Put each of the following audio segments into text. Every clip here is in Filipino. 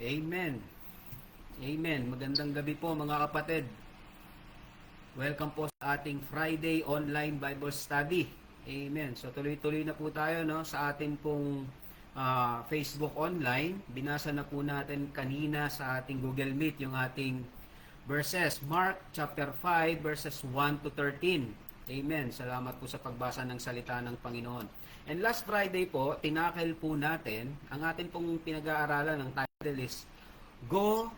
Amen. Amen. Magandang gabi po mga kapatid. Welcome po sa ating Friday online Bible study. Amen. So tuloy-tuloy na po tayo sa ating pong Facebook online. Binasa na po natin kanina sa ating Google Meet yung ating verses. Mark chapter 5 verses 1 to 13. Amen. Salamat po sa pagbasa ng salita ng Panginoon. And last Friday po, tinakil po natin, ang ating pong pinag-aaralan ng title is, Go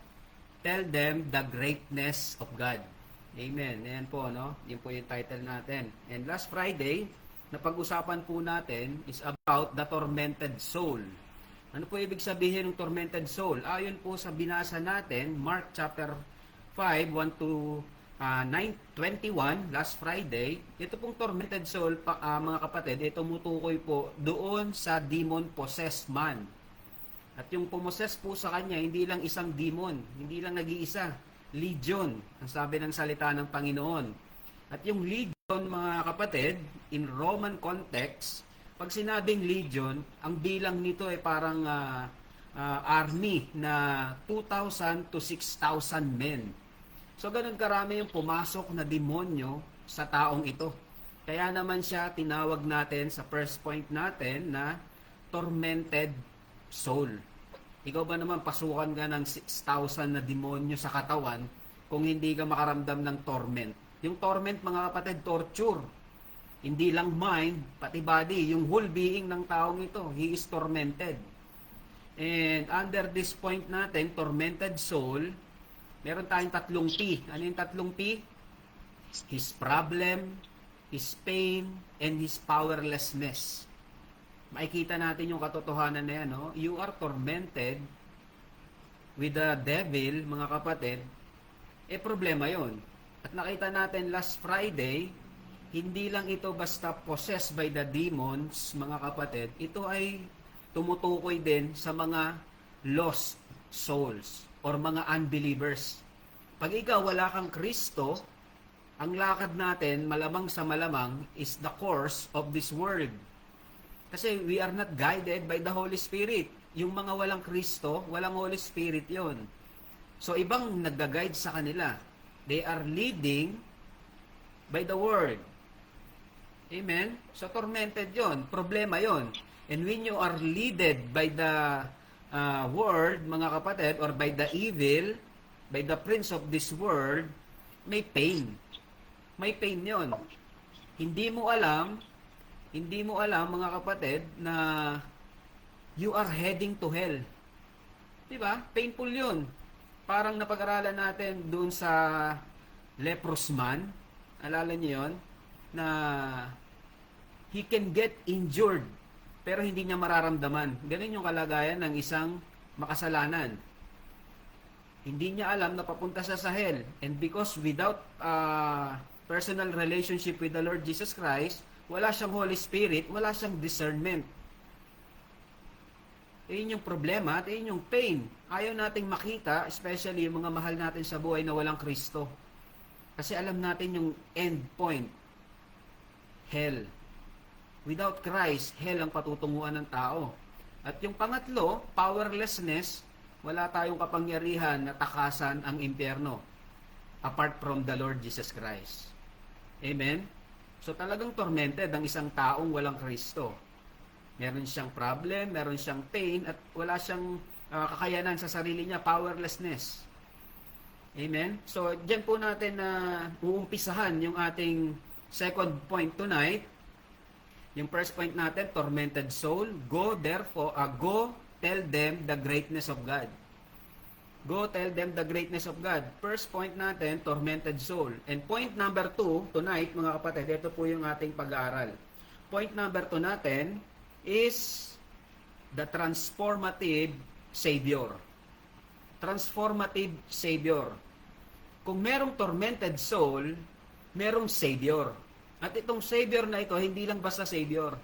Tell Them the Greatness of God. Amen. Ayan po, Yun po yung title natin. And last Friday, napag-usapan po natin is about the tormented soul. Ano po ibig sabihin ng tormented soul? Ayon po sa binasa natin, Mark chapter 5, 1 to 9:21 last Friday, ito pong tormented soul, mga kapatid, ito tumutukoy po doon sa demon-possessed man. At yung pumoses po sa kanya, hindi lang isang demon, hindi lang nag-iisa, legion, ang sabi ng salita ng Panginoon. At yung legion, mga kapatid, in Roman context, pag sinabing legion, ang bilang nito ay parang army na 2,000 to 6,000 men. So, ganun karami yung pumasok na demonyo sa taong ito. Kaya naman siya tinawag natin sa first point natin na tormented soul. Ikaw ba naman pasukan ka ng 6,000 na demonyo sa katawan kung hindi ka makaramdam ng torment? Yung torment, mga kapatid, torture. Hindi lang mind, pati body. Yung whole being ng taong ito, he is tormented. And under this point natin, tormented soul, meron tayong tatlong P. Ano yung tatlong P? His problem, his pain, and his powerlessness. Makikita natin yung katotohanan na yan. You are tormented with the devil, mga kapatid. Problema yon. At nakita natin last Friday, hindi lang ito basta possessed by the demons, mga kapatid. Ito ay tumutukoy din sa mga lost souls or mga unbelievers. Pag ikaw wala kang Kristo, ang lakad natin malamang sa malamang is the course of this world. Kasi we are not guided by the Holy Spirit. Yung mga walang Kristo, walang Holy Spirit yon. So ibang nagga-guide sa kanila. They are leading by the Word. Amen? So tormented yon, problema yon. And when you are leaded by the word, mga kapatid, or by the evil, by the prince of this world, may pain. May pain yon. Hindi mo alam, mga kapatid, na you are heading to hell. Diba? Painful yun. Parang napag-aralan natin doon sa leprous man. Alala niyo yun? Na he can get injured pero hindi niya mararamdaman. Ganun yung kalagayan ng isang makasalanan. Hindi niya alam na papunta siya sa hell. And because without personal relationship with the Lord Jesus Christ, wala siyang Holy Spirit, wala siyang discernment. Yun yung problema at yun yung pain. Ayaw nating makita, especially yung mga mahal natin sa buhay na walang Kristo. Kasi alam natin yung end point. Hell. Without Christ, hell ang patutunguhan ng tao. At yung pangatlo, powerlessness, wala tayong kapangyarihan na takasan ang impyerno apart from the Lord Jesus Christ. Amen? So talagang tormented ang isang taong walang Kristo. Meron siyang problem, meron siyang pain, at wala siyang kakayanan sa sarili niya, powerlessness. Amen? So dyan po natin na uumpisahan yung ating second point tonight. Yung first point natin, tormented soul. Go tell them the greatness of God. Go tell them the greatness of God. First point natin, tormented soul. And point number 2, tonight, mga kapatid, ito po yung ating pag-aaral. Point number 2 natin is the transformative Savior. Transformative Savior. Kung merong tormented soul, merong Savior. At itong Savior na ito, hindi lang basta Savior.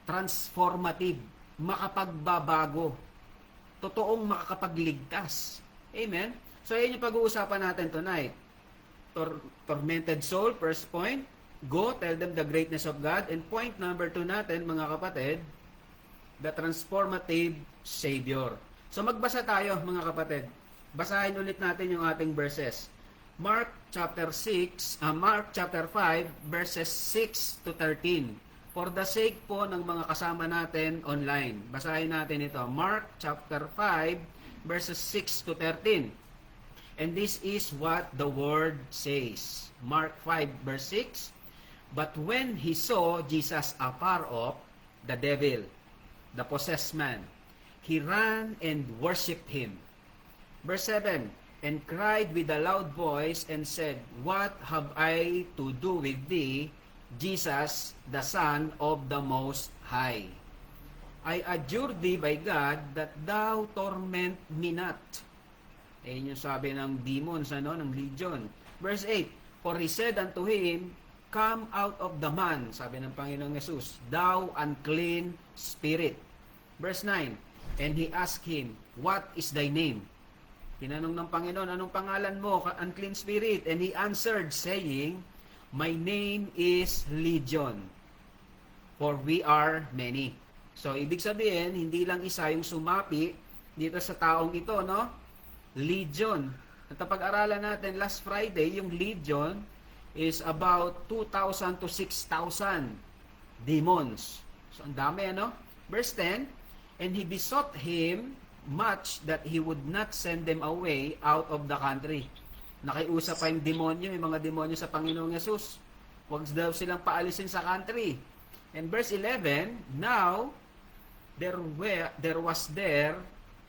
Transformative. Makapagbabago. Totoong makakapagligtas. Amen? So, yan yung pag-uusapan natin tonight. Tormented soul, first point. Go, tell them the greatness of God. And point number 2 natin, mga kapatid, the transformative Savior. So magbasa tayo mga kapatid. Basahin ulit natin yung ating verses. Mark chapter 5 verses 6 to 13. For the sake po ng mga kasama natin online, basahin natin ito. Mark chapter 5 verses 6 to 13. And this is what the word says. Mark 5 verse 6. But when he saw Jesus afar off, the devil, the possessed man, he ran and worshipped him. Verse 7, and cried with a loud voice and said, What have I to do with thee, Jesus, the Son of the Most High? I adjure thee by God that thou torment me not. Ayun yung sabi ng demons, ng legion. Verse 8, for he said unto him, Come out of the man, sabi ng Panginoong Jesus, thou unclean spirit. Verse 9, and he asked him, What is thy name? Tinanong ng Panginoon, anong pangalan mo, unclean spirit? And he answered, saying, My name is Legion, for we are many. So, ibig sabihin, hindi lang isa yung sumapi dito sa taong ito, no? Legion. At pag-aralan natin last Friday, yung Legion is about 2,000 to 6,000 demons. So, ang dami, Verse 10, and he besought him much that he would not send them away out of the country. Nakiusap pa yung demonyo, yung mga demonyo sa Panginoong Yesus. Huwag daw silang paalisin sa country. And verse 11, now there was there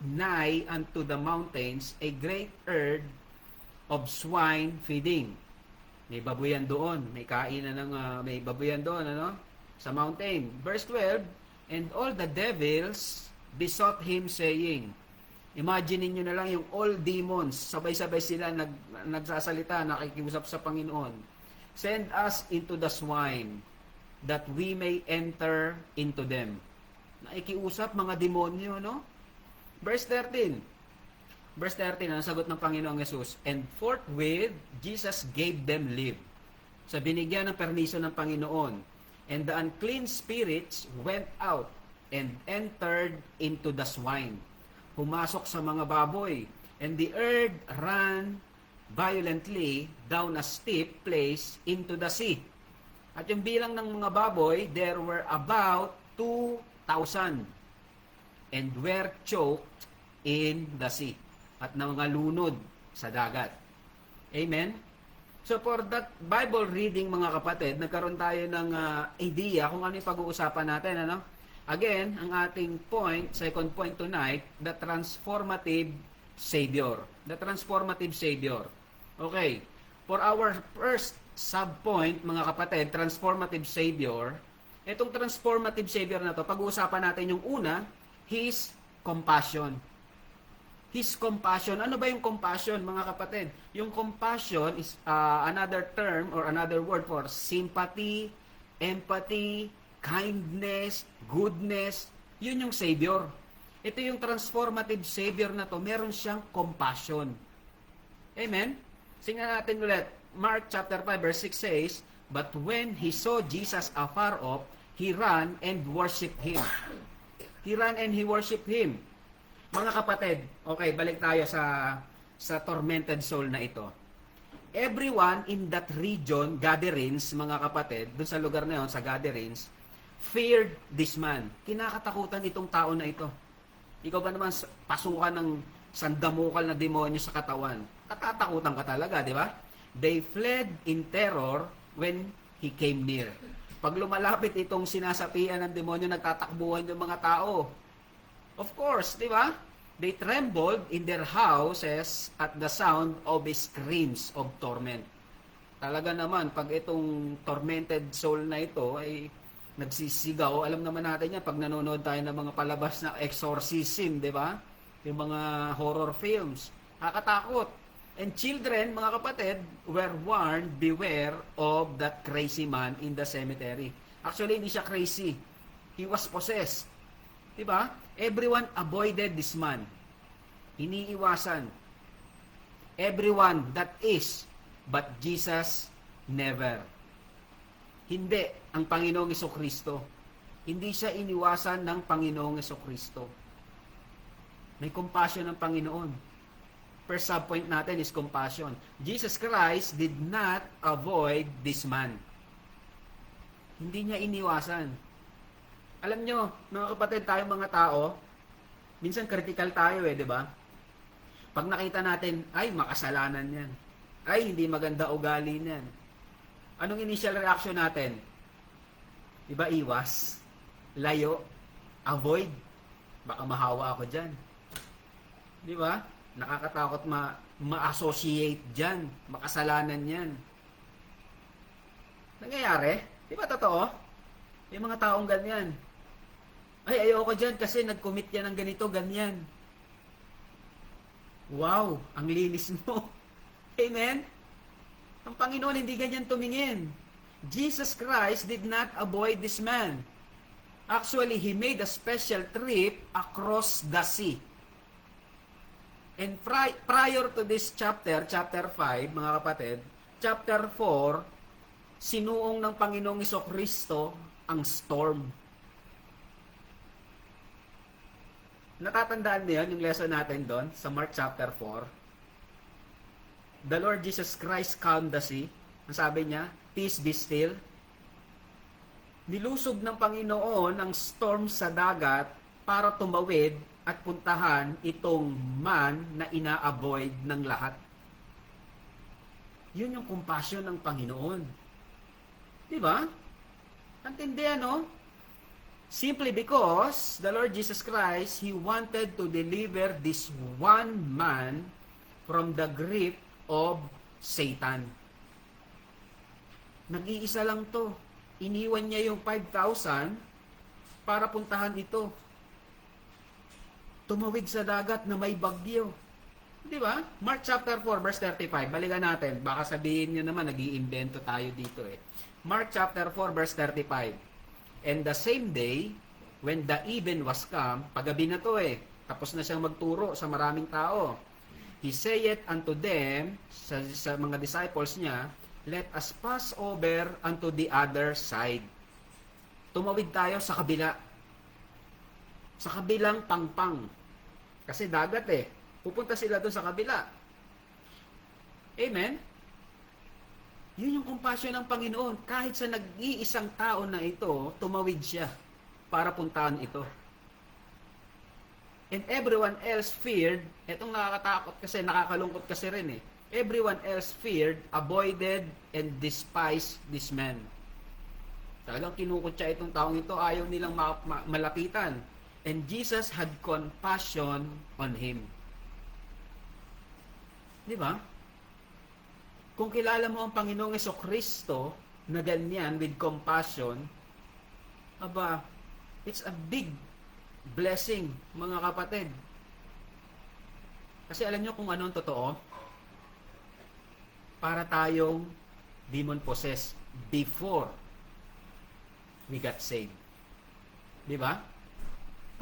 nigh unto the mountains a great herd of swine feeding. May babuyan doon, may kainan ng may babuyan doon, sa mountain. Verse 12, and all the devils besought him saying, imagine niyo na lang yung all demons, sabay-sabay sila nagsasalita, nakikiusap sa Panginoon. Send us into the swine, that we may enter into them. Nakikiusap mga demonyo, Verse 13. Verse 13, ang sagot ng Panginoong Yesus, and forthwith Jesus gave them leave. So binigyan ng permiso ng Panginoon. And the unclean spirits went out and entered into the swine. Pumasok sa mga baboy. And the herd ran violently down a steep place into the sea. At yung bilang ng mga baboy, there were about 2,000 and were choked in the sea. At na mga lunod sa dagat. Amen? So for that Bible reading mga kapatid, nagkaroon tayo ng idea kung ano yung pag-uusapan natin. Again, ang ating second point tonight, the transformative Savior. The transformative Savior. Okay. For our first sub-point, mga kapatid, transformative Savior, itong transformative Savior na to, pag-uusapan natin yung una, His compassion. His compassion. Ano ba yung compassion, mga kapatid? Yung compassion is another term or another word for sympathy, empathy, kindness, goodness. Yun yung Savior. Ito yung transformative Savior na to. Meron siyang compassion. Amen? Tingnan natin ulit. Mark chapter 5 verse 6 says, But when he saw Jesus afar off, he ran and worshipped him. He ran and he worshipped him. Mga kapatid, okay, balik tayo sa tormented soul na ito. Everyone in that region, gatherings, mga kapatid, dun sa lugar na yun, sa gatherings, feared this man. Kinakatakutan itong tao na ito. Ikaw ba naman pasukan ng sandamukal na demonyo sa katawan? Katatakutan ka talaga, di ba? They fled in terror when he came near. Pag lumalapit itong sinasapian ng demonyo, nagtatakbuhan yung mga tao. Of course, di ba? They trembled in their houses at the sound of screams of torment. Talaga naman, pag itong tormented soul na ito ay nagsisigaw, alam naman natin yan, pag nanonood tayo ng mga palabas na exorcism, di ba? Yung mga horror films. Nakakatakot. And children, mga kapatid, were warned, beware of that crazy man in the cemetery. Actually, hindi siya crazy. He was possessed. Diba? Everyone avoided this man. Iniiwasan. Everyone that is, but Jesus never. Hindi ang Panginoong Jesucristo. Hindi siya iniwasan ng Panginoong Jesucristo. May compassion ng Panginoon. First subpoint natin is compassion. Jesus Christ did not avoid this man. Hindi niya iniwasan. Alam nyo, mga kapatid, tayong mga tao, minsan critical tayo di ba? Pag nakita natin, ay, makasalanan yan. Ay, hindi maganda ugali niyan. Anong initial reaction natin? Diba, iwas, layo, avoid. Baka mahawa ako dyan. Di ba? Nakakatakot ma-associate dyan. Makasalanan yan. Nangyayari? Di ba totoo? May mga taong ganyan. Ay, ayoko dyan kasi nag-commit yan ng ganito, ganyan. Wow, ang linis mo. Amen? Ang Panginoon hindi ganyan tumingin. Jesus Christ did not avoid this man. Actually, He made a special trip across the sea. And prior to this chapter 5, mga kapatid, chapter 4, sinuong ng Panginoong Jesucristo ang storm. Natatandaan niyo yung lesson natin doon sa Mark chapter 4? The Lord Jesus Christ calmed the sea. Ang sabi niya, peace be still. Nilusog ng Panginoon ang storm sa dagat para tumawid at puntahan itong man na ina-avoid ng lahat. Yun yung compassion ng Panginoon. Di ba? Antindihan, no? Simply because the Lord Jesus Christ, He wanted to deliver this one man from the grip of Satan. Nag-iisa lang to. Iniwan niya yung 5,000 para puntahan ito. Tumawid sa dagat na may bagyo. Di ba? Mark chapter 4 verse 35. Balikan natin. Baka sabihin niyo naman, nag-iimbento tayo dito eh. Mark chapter 4 verse 35. And the same day, when the even was come, paggabi na to eh, tapos na siyang magturo sa maraming tao. He saith unto them, sa mga disciples niya, let us pass over unto the other side. Tumawid tayo sa kabila. Sa kabilang pangpang. Kasi dagat eh. Pupunta sila doon sa kabila. Amen? Yun yung compassion ng Panginoon. Kahit sa nag-iisang tao na ito, tumawid siya para puntahan ito. And everyone else feared, etong nakakatakot kasi, nakakalungkot kasi rin eh. Everyone else feared, avoided, and despised this man. Talagang kinukutya itong taong ito, ayaw nilang malapitan. And Jesus had compassion on him. Di ba? Kung kilala mo ang Panginoong Jesucristo na ganyan with compassion, aba, it's a big blessing, mga kapatid. Kasi alam nyo kung ano ang totoo? Para tayong demon-possessed before we got saved. Di ba?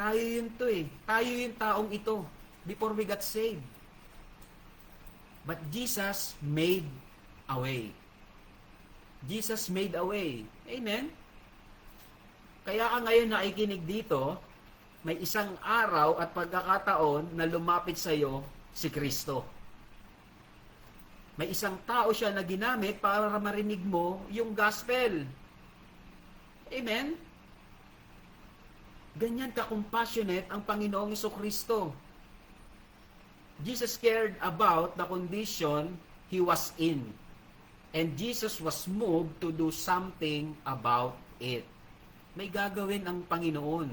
Tayo yun to eh. Tayo yung taong ito before we got saved. But Jesus made a way. Jesus made a way. Amen? Kaya ka ngayon nakikinig dito, may isang araw at pagkakataon na lumapit sa iyo si Kristo. May isang tao siya na ginamit para marinig mo yung gospel. Amen? Ganyan ka-compassionate ang Panginoong Jesucristo. Jesus cared about the condition he was in. And Jesus was moved to do something about it. May gagawin ang Panginoon.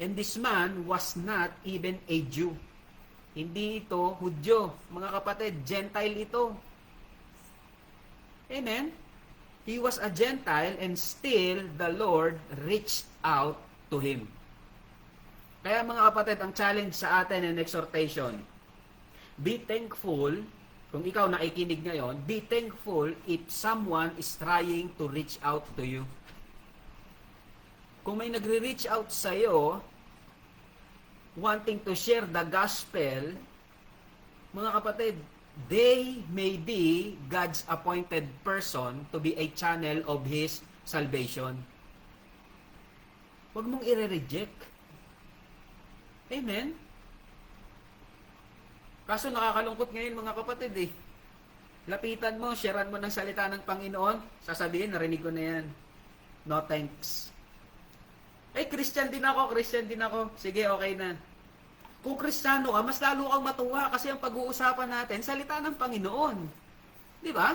And this man was not even a Jew. Hindi ito Hudyo. Mga kapatid, Gentile ito. Amen? He was a Gentile and still the Lord reached out to him. Kaya mga kapatid, ang challenge sa atin and exhortation, be thankful, kung ikaw nakikinig ngayon, be thankful if someone is trying to reach out to you. Kung may nagre-reach out sa iyo, wanting to share the gospel, mga kapatid, they may be God's appointed person to be a channel of His salvation. Huwag mong i-reject. Amen? Kaso nakakalungkot ngayon mga kapatid eh. Lapitan mo, sharean mo ng salita ng Panginoon, sasabihin, narinig ko na yan. No thanks. Eh, Christian din ako. Sige, okay na. Kung Kristiyano ka, mas lalo kang matuwa kasi ang pag-uusapan natin, salita ng Panginoon. Di ba?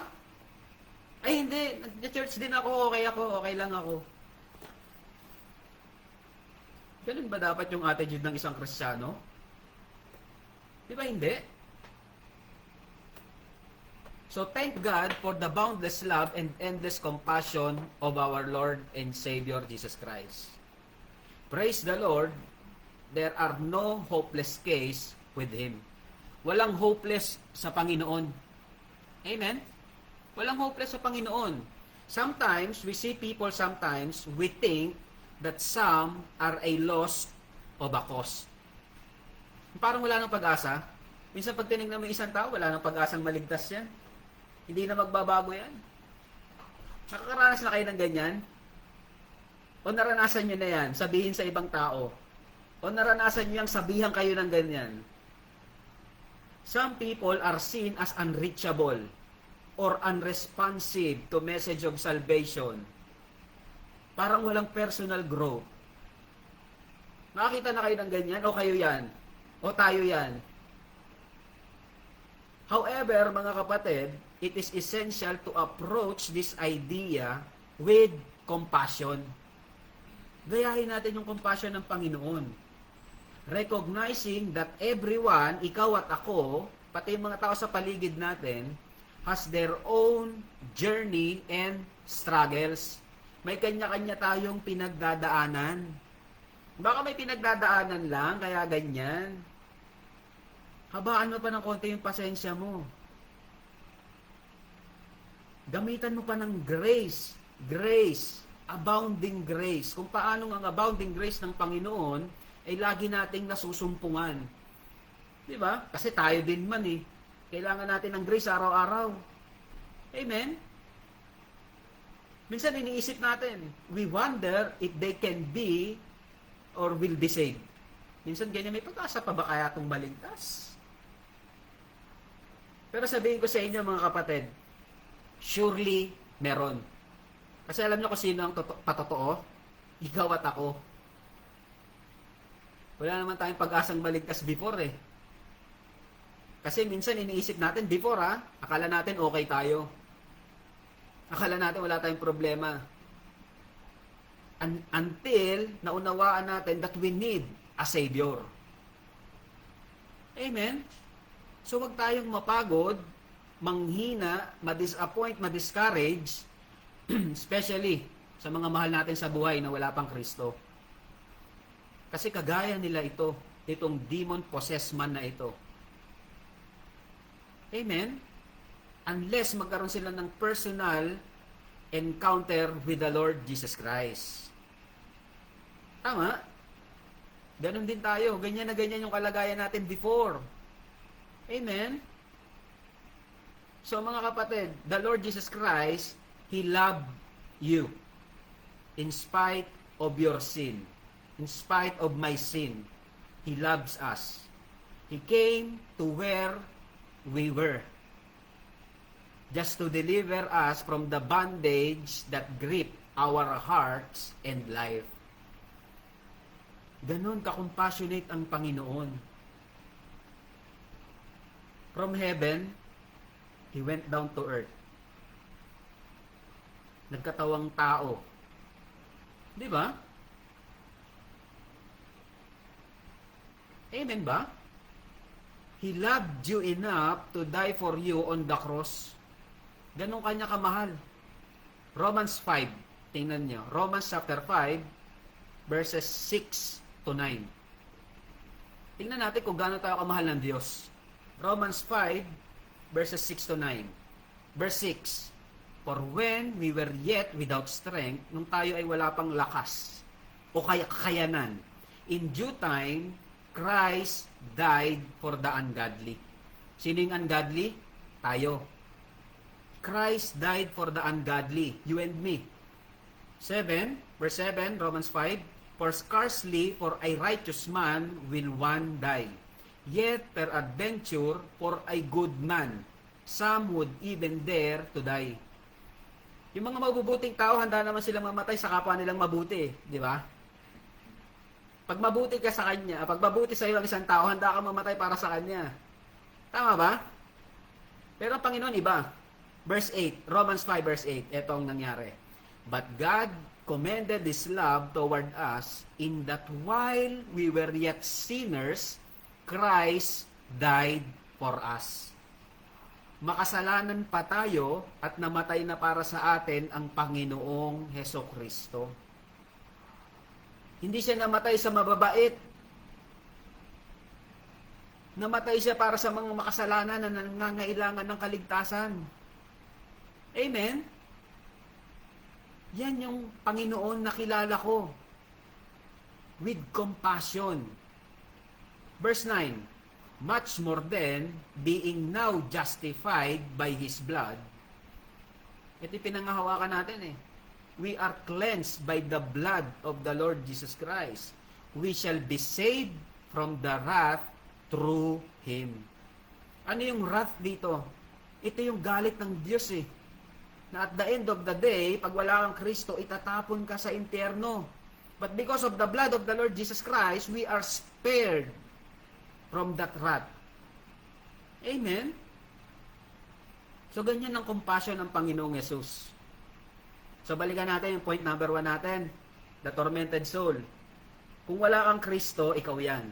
Ay, hindi. Nag-church din ako, okay lang ako. Ganun ba dapat yung attitude ng isang Kristiyano? Di ba hindi? So, thank God for the boundless love and endless compassion of our Lord and Savior Jesus Christ. Praise the Lord, there are no hopeless case with Him. Walang hopeless sa Panginoon. Amen? Walang hopeless sa Panginoon. Sometimes, we see people we think that some are a lost of a cause. Parang wala nang pag-asa. Minsan pag tinignan mo isang tao, wala nang pag-asang maligtas yan. Hindi na magbabago yan. Nakakaranas na kayo ng ganyan? O naranasan nyo na yan, sabihin sa ibang tao. O naranasan nyo yung sabihan kayo ng ganyan. Some people are seen as unreachable or unresponsive to message of salvation. Parang walang personal growth. Nakakita na kayo ng ganyan? O kayo yan? O tayo yan? However, mga kapatid, it is essential to approach this idea with compassion. Gayahin natin yung compassion ng Panginoon. Recognizing that everyone, ikaw at ako, pati yung mga tao sa paligid natin, has their own journey and struggles. May kanya-kanya tayong pinagdadaanan. Baka may pinagdadaanan lang, kaya ganyan. Habaan mo pa ng konti yung pasensya mo. Gamitan mo pa ng grace, abounding grace. Kung paano ang abounding grace ng Panginoon ay lagi nating nasusumpungan. Di ba? Kasi tayo din man eh. Kailangan natin ng grace araw-araw. Amen? Minsan iniisip natin, we wonder if they can be or will be saved. Minsan ganyan, may pag-asa pa ba kaya itong maligtas? Pero sabihin ko sa inyo mga kapatid, surely meron. Kasi alam nyo kung sino ang patotoo? Ikaw at ako. Wala naman tayong pag-asang maligtas before eh. Kasi minsan iniisip natin before akala natin okay tayo. Akala natin wala tayong problema. Until naunawaan natin that we need a Savior. Amen? So wag tayong mapagod, manghina, ma-disappoint, ma-discourage, especially sa mga mahal natin sa buhay na wala pang Kristo. Kasi kagaya nila itong demon-possessed man na ito. Amen? Unless magkaroon sila ng personal encounter with the Lord Jesus Christ. Tama? Ganon din tayo. Ganyan na ganyan yung kalagayan natin before. Amen? So mga kapatid, the Lord Jesus Christ, He loved you in spite of your sin. In spite of my sin, He loves us. He came to where we were, just to deliver us from the bondage that grip our hearts and life. Ganon ka-compassionate ang Panginoon. From heaven, He went down to earth. Nagkatawang tao. Di ba? Amen ba? He loved you enough to die for you on the cross. Ganun kanya kamahal. Romans 5. Tingnan nyo. Romans chapter 5, verses 6 to 9. Tingnan natin kung gaano tayo kamahal ng Diyos. Romans 5, verses 6 to 9. Verse 6. For when we were yet without strength, nung tayo ay wala pang lakas o kakayanan, in due time, Christ died for the ungodly. Sino yung ungodly? Tayo. Christ died for the ungodly, you and me. 7, verse 7, Romans 5, for scarcely for a righteous man will one die, Yet peradventure for a good man, some would even dare to die. Yung mga mabubuting tao, handa naman silang mamatay sa kapwa nilang mabuti, di ba? Pag mabuti ka sa kanya, pag mabuti sa iyo ang isang tao, handa ka mamatay para sa kanya. Tama ba? Pero ang Panginoon iba. Verse 8, Romans 5 verse 8, ito ang nangyari. But God commended His love toward us in that while we were yet sinners, Christ died for us. Makasalanan pa tayo at namatay na para sa atin ang Panginoong Hesukristo. Hindi siya namatay sa mababait. Namatay siya para sa mga makasalanan na nangangailangan ng kaligtasan. Amen? Yan yung Panginoon na kilala ko. With compassion. Verse 9, much more than being now justified by His blood. Ito yung pinangahawakan natin eh. We are cleansed by the blood of the Lord Jesus Christ. We shall be saved from the wrath through Him. Ano yung wrath dito? Ito yung galit ng Diyos eh. Na at the end of the day, pag wala kang Kristo, itatapon ka sa impyerno. But because of the blood of the Lord Jesus Christ, we are spared from that wrath. Amen? So, ganyan ang compassion ng Panginoong Yesus. So, balikan natin yung point number 1 natin. The tormented soul. Kung wala kang Kristo, ikaw yan.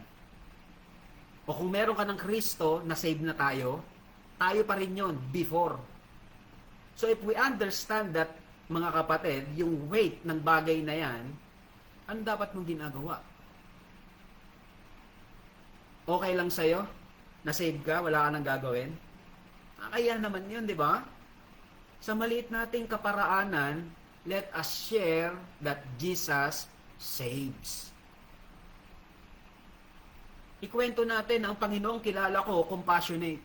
O kung meron ka ng Kristo, na-save na tayo pa rin yon before. So, if we understand that, mga kapatid, yung weight ng bagay na yan, ano dapat mong ginagawa? Okay lang sa'yo? Na-save ka? Wala ka nang gagawin? Kaya naman yun, di ba? Sa maliit nating kaparaanan, let us share that Jesus saves. Ikwento natin ang Panginoong kilala ko, compassionate.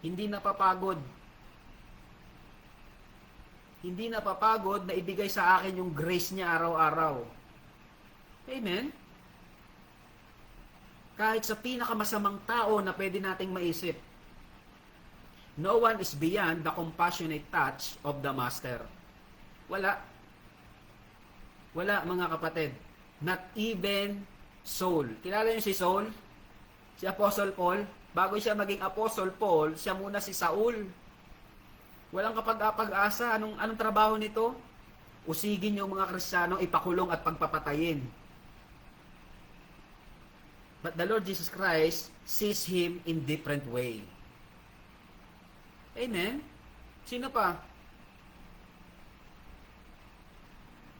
Hindi napapagod. Hindi napapagod na ibigay sa akin yung grace niya araw-araw. Amen? Kahit sa pinakamasamang tao na pwede nating maisip. No one is beyond the compassionate touch of the Master. Wala. Wala, mga kapatid. Not even Saul. Kilala niyo si Saul? Si Apostle Paul? Bago siya maging Apostle Paul, siya muna si Saul. Walang kapag-asa. Anong trabaho nito? Usigin yung mga Kristiyano, ipakulong at pagpapatayin. But the Lord Jesus Christ sees him in different way. Amen? Sino pa?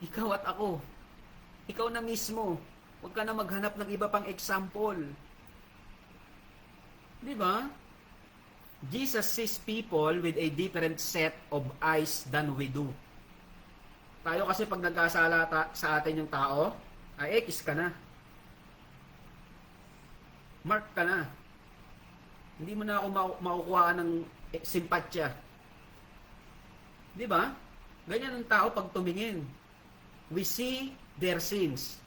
Ikaw at ako. Ikaw na mismo. Huwag ka na maghanap ng iba pang example. Di ba? Jesus sees people with a different set of eyes than we do. Tayo kasi pag nagkasala sa atin yung tao, ay X ka na. Mark ka na. Hindi mo na ako makukuha ng simpatya. Di ba? Ganyan ang tao pag tumingin. We see their sins.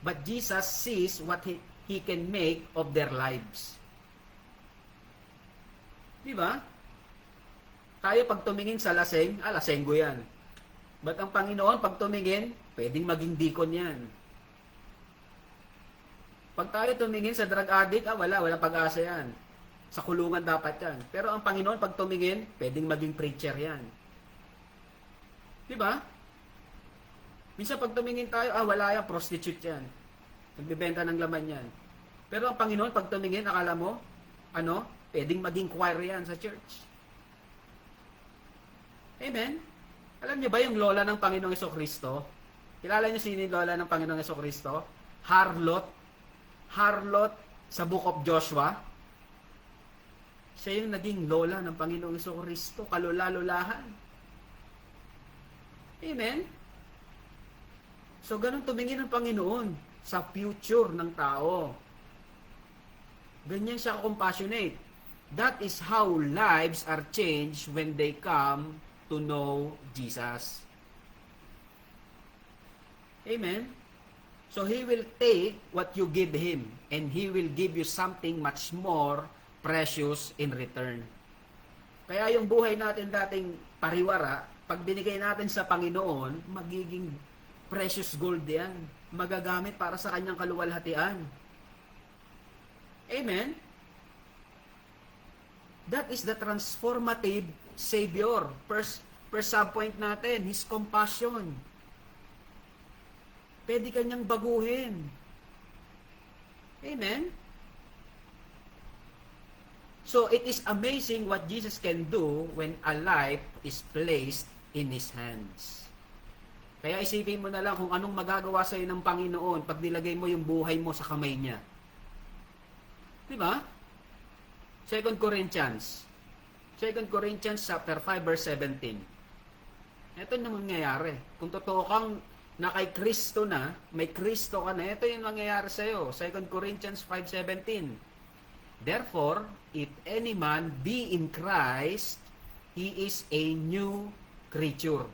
But Jesus sees what He can make of their lives. Di ba? Tayo pag tumingin sa laseng, lasenggo yan. But ang Panginoon pag tumingin, pwedeng maging deacon yan. Pag tayo tumingin sa drug addict, walang pag-asa yan. Sa kulungan dapat yan. Pero ang Panginoon, pag tumingin, pwedeng maging preacher yan. Diba? Minsan pag tumingin tayo, wala yan, prostitute yan. Nagbibenta ng laman yan. Pero ang Panginoon, pag tumingin, akala mo, pwedeng maging choir yan sa church. Amen? Alam niyo ba yung lola ng Panginoong Hesukristo? Kilala niyo sino yung lola ng Panginoong Hesukristo? Harlot sa Book of Joshua. Siya yung naging lola ng Panginoong Hesukristo, kalula-lulahan. Amen? So, ganun tumingin ng Panginoon sa future ng tao. Ganyan siya compassionate. That is how lives are changed when they come to know Jesus. Amen? So He will take what you give Him and He will give you something much more precious in return. Kaya yung buhay natin dating pariwara, pag binigay natin sa Panginoon, magiging precious gold yan. Magagamit para sa kanyang kaluwalhatian. Amen? That is the transformative Savior. First subpoint natin, His compassion. Pwede kanyang baguhin. Amen? So, it is amazing what Jesus can do when a life is placed in His hands. Kaya isipin mo na lang kung anong magagawa sa iyo ng Panginoon pag nilagay mo yung buhay mo sa kamay niya. Di ba? 2 Corinthians chapter 5 verse 17. Ito yung mangyayari. Kung totoo kang na kay Kristo na, may Kristo ka na, ito yung mangyayari sa iyo. 2 Corinthians 5:17. Therefore, if any man be in Christ, he is a new creature.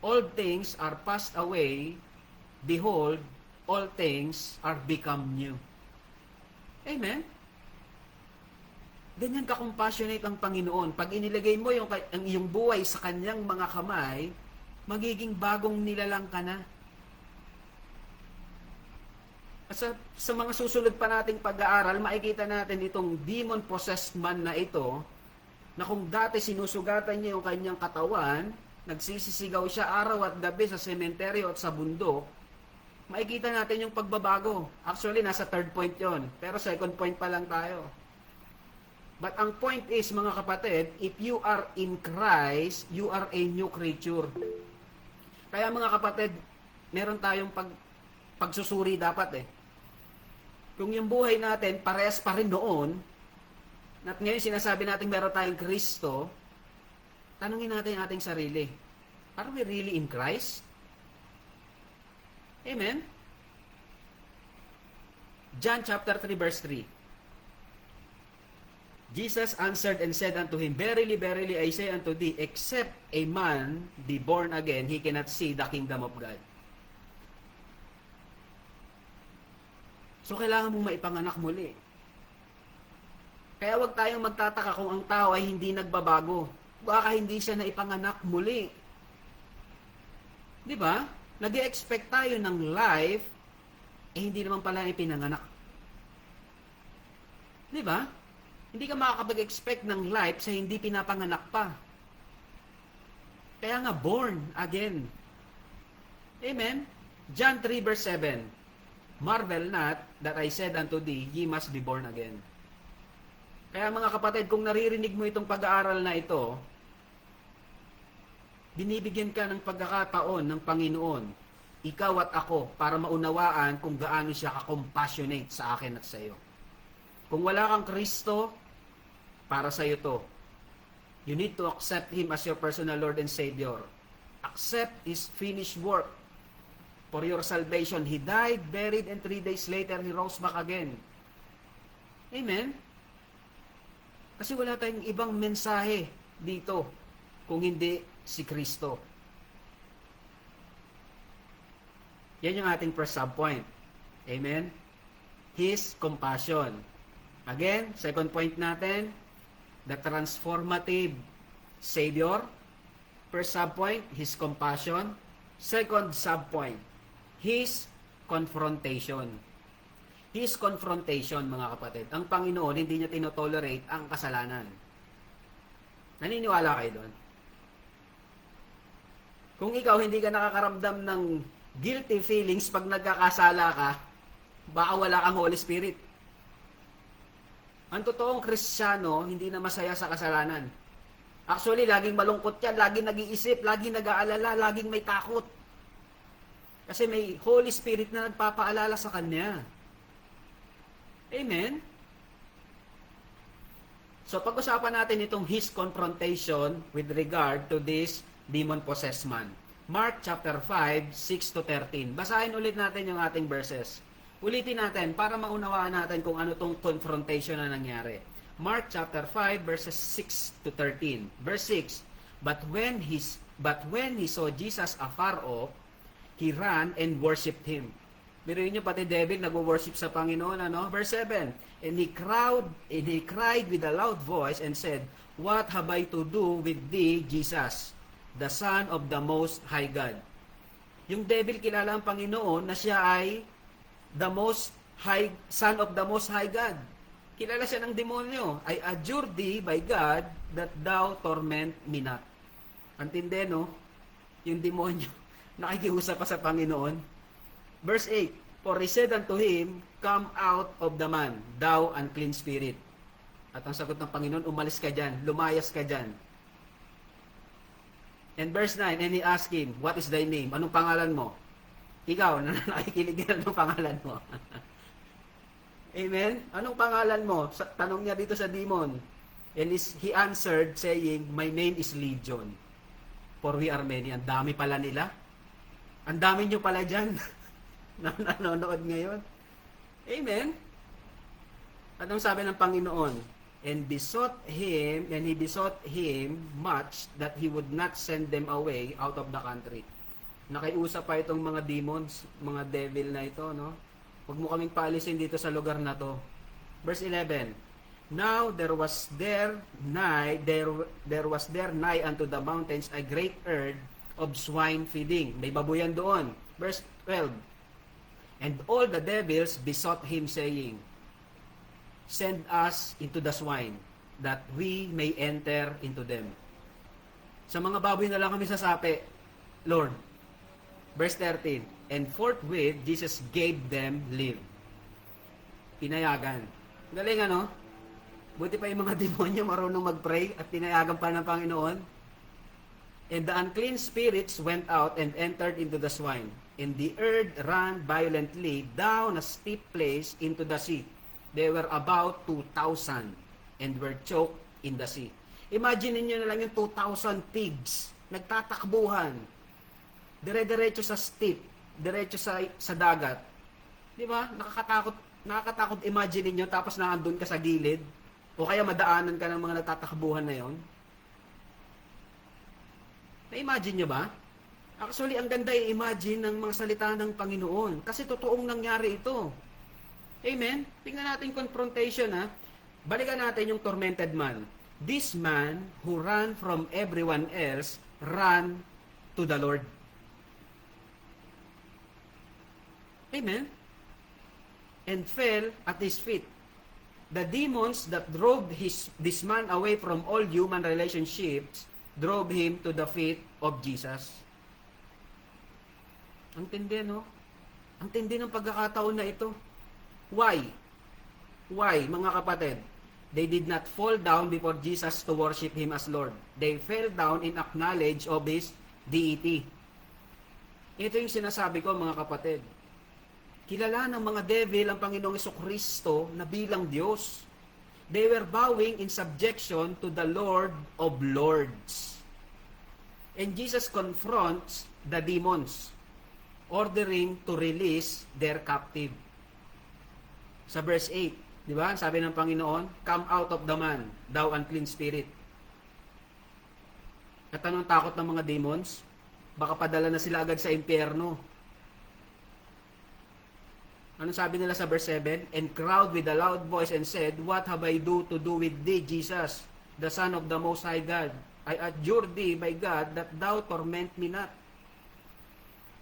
All things are passed away, behold, all things are become new. Amen? Ganyan ka-compassionate ang Panginoon. Pag inilagay mo ang iyong buhay sa kanyang mga kamay, magiging bagong nilalang ka na. Sa mga susunod pa nating pag-aaral, makikita natin itong demon-possessed man na ito, na kung dati sinusugatan niya yung kanyang katawan, nagsisisigaw siya araw at gabi sa sementeryo at sa bundok, makikita natin yung pagbabago. Actually, nasa third point yon, pero second point pa lang tayo. But ang point is, mga kapatid, if you are in Christ, you are a new creature. Kaya mga kapatid, meron tayong pagsusuri dapat eh. Kung yung buhay natin, parehas pa rin noon, at ngayon sinasabi natin meron tayong Kristo, tanungin natin ating sarili, are we really in Christ? Amen? John chapter 3 verse 3. Jesus answered and said unto him, Verily, verily, I say unto thee, except a man be born again, he cannot see the kingdom of God. So, kailangan mong maipanganak muli. Kaya wag tayong magtataka kung ang tao ay hindi nagbabago. Baka hindi siya naipanganak muli. Di ba? Nag-expect tayo ng life, hindi naman pala ipinanganak. Di ba? Hindi ka makakapag-expect ng life sa hindi pinapanganak pa. Kaya nga, born again. Amen? John 3 verse 7. Marvel not that I said unto thee, ye must be born again. Kaya mga kapatid, kung naririnig mo itong pag-aaral na ito, binibigyan ka ng pagkakataon ng Panginoon, ikaw at ako, para maunawaan kung gaano siya ka-compassionate sa akin at sa iyo. Kung wala kang Kristo, para sa iyo to. You need to accept Him as your personal Lord and Savior. Accept His finished work for your salvation. He died, buried, and 3 days later, He rose back again. Amen? Kasi wala tayong ibang mensahe dito kung hindi si Kristo. Yan yung ating first subpoint. Amen? His compassion. Again, second point natin, the transformative Savior. First subpoint, His compassion. Second subpoint, His confrontation. His confrontation, mga kapatid. Ang Panginoon, hindi niya tinotolerate ang kasalanan. Naniniwala kayo doon? Kung ikaw hindi ka nakakaramdam ng guilty feelings pag nagkakasala ka, baka wala kang Holy Spirit. Ang totoong Kristiyano, hindi na masaya sa kasalanan. Actually, laging malungkot yan, laging nag-iisip, laging nag-aalala, laging may takot. Kasi may Holy Spirit na nagpapaalala sa kanya. Amen? So, pag-usapan natin itong His confrontation with regard to this demon-possessed man. Mark chapter 5, 6-13. Basahin ulit natin yung ating verses. Ulitin natin para maunawaan natin kung ano tong confrontation na nangyari. Mark chapter 5 verses 6-13. Verse 6. But when he saw Jesus afar off, he ran and worshipped him. Biruin nyo, pati devil nag-worship sa Panginoon, ano? Verse 7, and he cried with a loud voice and said, "What have I to do with thee, Jesus, the Son of the Most High God?" Yung devil kilala ang Panginoon na siya ay the most high, Son of the Most High God. Kilala siya ng demonyo. I adjure thee by God that thou torment me not. Antindi, no? Yung demonyo, nakikiusap pa sa Panginoon. Verse 8, for he said unto him, "Come out of the man, thou unclean spirit." At ang sagot ng Panginoon, umalis ka dyan, lumayas ka dyan. And verse 9, and he asked him, "What is thy name?" Anong pangalan mo? Ikaw, na nakikinig din, anong pangalan mo? Amen? Anong pangalan mo? Tanong niya dito sa demon. And he answered, saying, "My name is Legion, for we are many." Ang dami pala nila. Ang dami nyo pala dyan na nanonood ngayon. Amen? Anong sabi ng Panginoon? And he besought him much that he would not send them away out of the country. Nakiusap pa itong mga demons, mga devil na ito, no? Huwag mo kaming paalisin dito sa lugar na to. Verse 11, now there was there nigh unto the mountains a great herd of swine feeding. May babuyan doon. Verse 12, and all the devils besought him, saying, "Send us into the swine, that we may enter into them." Sa mga baboy na lang kami sasapi, Lord. Verse 13, and forthwith Jesus gave them leave. Pinayagan. Galing, ano? Buti pa yung mga demonyo marunong mag-pray at pinayagan pa ng Panginoon. And the unclean spirits went out and entered into the swine. And the herd ran violently down a steep place into the sea. They were about 2,000 and were choked in the sea. Imagine niyo na lang yung 2,000 pigs nagtatakbuhan. Dire-diretso sa steep, diretso sa dagat. 'Di ba? Nakakatakot imagine niyo tapos naandun ka sa gilid o kaya madaanan ka ng mga nagtatakbuhan na 'yon. Na-imagine niyo ba? Actually, ang ganda i-imagine ng mga salita ng Panginoon kasi totoong nangyari ito. Amen? Tingnan natin confrontation, ha. Balikan natin yung tormented man. This man who ran from everyone else ran to the Lord. Amen? And fell at his feet. The demons that drove this man away from all human relationships drove him to the feet of Jesus. Ang tindi, no? Ang tindi ng pagkakataon na ito. Why? Why, mga kapatid? They did not fall down before Jesus to worship Him as Lord. They fell down in acknowledge of His deity. Ito yung sinasabi ko, mga kapatid. Kilala ng mga devil ang Panginoong Jesucristo na bilang Diyos. They were bowing in subjection to the Lord of Lords. And Jesus confronts the demons, ordering to release their captive. Sa verse 8, di ba? Sabi ng Panginoon, "Come out of the man, thou unclean spirit." At anong takot ng mga demons? Baka padala na sila agad sa impyerno. Anong sabi nila sa verse 7? And cried with a loud voice and said, "What have I to do with thee, Jesus, the Son of the Most High God? I adjure thee by God that thou torment me not."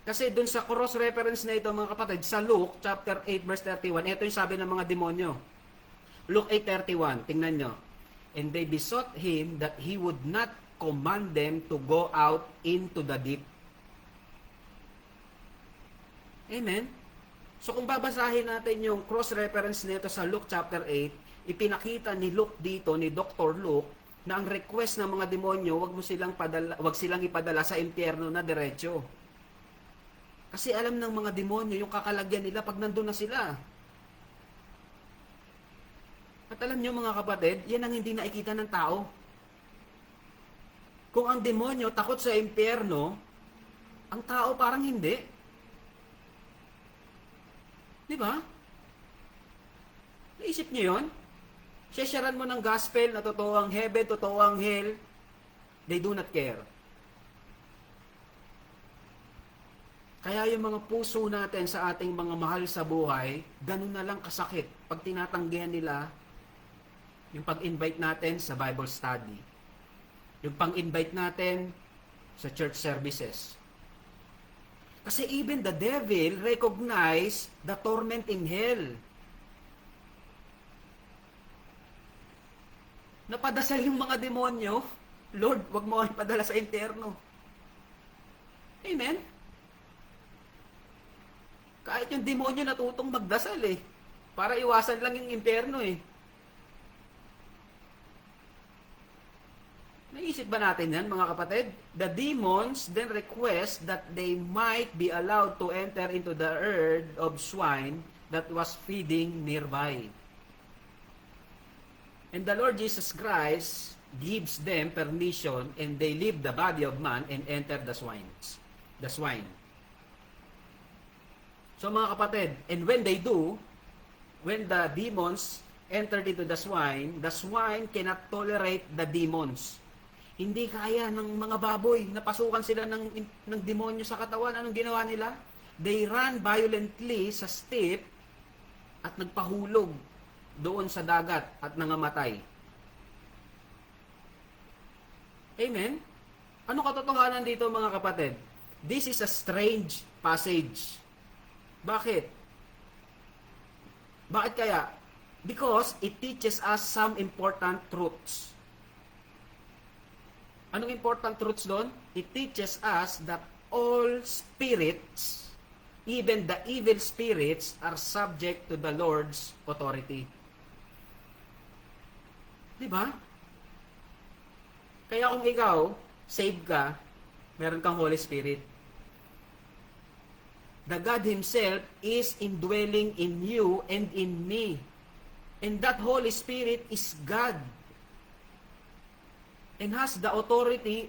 Kasi dun sa cross-reference na ito, mga kapatid, sa Luke chapter 8 verse 31, ito yung sabi ng mga demonyo. Luke 8:31, tingnan nyo. And they besought him that he would not command them to go out into the deep. Amen? So kung babasahin natin yung cross-reference nito sa Luke chapter 8, ipinakita ni Luke dito, ni Dr. Luke, na ang request ng mga demonyo, wag silang ipadala sa impyerno na diretso. Kasi alam ng mga demonyo yung kakalagyan nila pag nandun na sila. At alam nyo, mga kapatid, yan ang hindi nakikita ng tao. Kung ang demonyo takot sa impyerno, ang tao parang hindi. Di ba? Naisip nyo yun? Sesyaran mo ng gospel na totoo ang heaven, totoo ang hell, they do not care. Kaya yung mga puso natin sa ating mga mahal sa buhay, ganun na lang kasakit pag tinatanggihan nila yung pag-invite natin sa Bible study. Yung pang-invite natin sa church services. Kasi even the devil recognize the torment in hell. Napadasal yung mga demonyo, Lord, wag mo akong ipadala sa interno. Amen? Kahit yung demonyo natutong magdasal para iwasan lang yung impyerno Naisip ba natin yan, mga kapatid? The demons then request that they might be allowed to enter into the herd of swine that was feeding nearby. And the Lord Jesus Christ gives them permission and they leave the body of man and enter the swine. So mga kapatid, and when they do, when the demons entered into the swine cannot tolerate the demons. Hindi kaya ng mga baboy, napasukan sila ng demonyo sa katawan. Anong ginawa nila? They ran violently sa steep at nagpahulog doon sa dagat at nangamatay. Amen? Ano katotohanan dito, mga kapatid? This is a strange passage. Bakit? Bakit kaya? Because it teaches us some important truths. Anong important truths doon? It teaches us that all spirits, even the evil spirits, are subject to the Lord's authority. Diba? Kaya kung ikaw, saved ka, meron kang Holy Spirit. The God Himself is indwelling in you and in me. And that Holy Spirit is God. And has the authority